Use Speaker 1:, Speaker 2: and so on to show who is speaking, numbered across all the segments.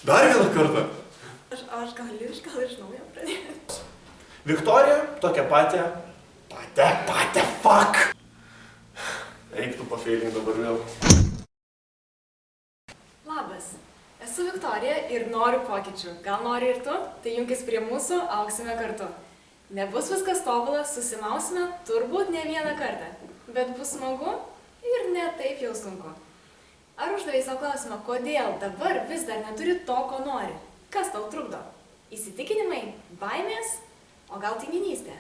Speaker 1: Dar vieną kartą.
Speaker 2: Aš gal iš naujo pradėti.
Speaker 1: Viktorija, tokia patė. Patė, fuck! Eik tu pafeilink dabar vėl.
Speaker 2: Labas, esu Viktorija ir noriu pokyčių. Gal nori ir tu? Tai junkis prie mūsų, augsime kartu. Nebus viskas tobula, susimausime turbūt ne vieną kartą. Bet bus smagu ir ne taip jau sunku. Ar uždavei savo klausimą, kodėl dabar vis dar neturi to, ko nori? Kas tau trukdo? Įsitikinimai? Baimės? O gal tinginystė?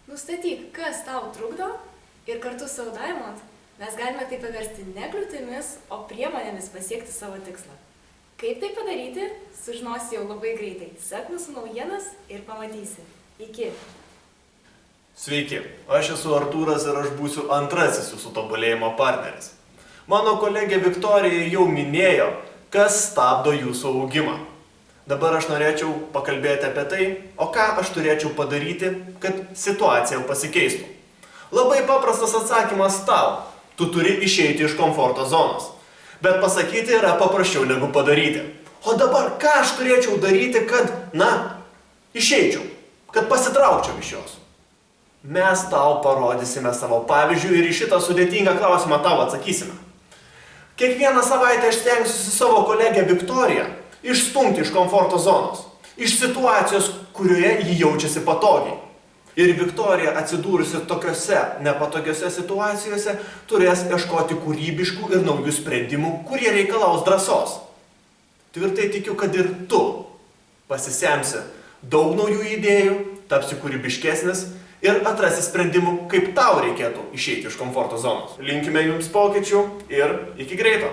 Speaker 2: Nustatyk, kas tau trukdo ir kartu su Diamond mes galime tai paversti ne kliūtimis, o priemonėmis pasiekti savo tikslą. Kaip tai padaryti, sužinosi jau labai greitai. Sek mūsų naujienas ir pamatysi. Iki.
Speaker 1: Sveiki, aš esu Artūras ir aš būsiu antrasis jūsų tobulėjimo partneris. Mano kolegė Viktorija jau minėjo, kas stabdo jūsų augimą. Dabar aš norėčiau pakalbėti apie tai, o ką aš turėčiau padaryti, kad situacija pasikeistų. Labai paprastas atsakymas tau. Tu turi išeiti iš komforto zonos. Bet pasakyti yra paprasčiau negu padaryti. O dabar ką aš turėčiau daryti, kad, išeičiau, kad pasitraukčiau iš jos? Mes tau parodysime savo pavyzdžių ir į šitą sudėtingą klausimą tau atsakysime. Kiekvieną savaitę aš stengsiuosi savo kolegę Viktoriją išstumti iš komforto zonos, iš situacijos, kurioje ji jaučiasi patogiai. Ir Viktorija, atsidūrusi tokiose nepatogiose situacijose, turės ieškoti kūrybiškų ir naujų sprendimų, kurie reikalaus drąsos. Tvirtai tikiu, kad ir tu pasisemsi daug naujų idėjų, tapsi kūrybiškesnis ir atrasi sprendimų, kaip tau reikėtų išeiti iš komforto zonos. Linkime jums pokyčių ir iki greito.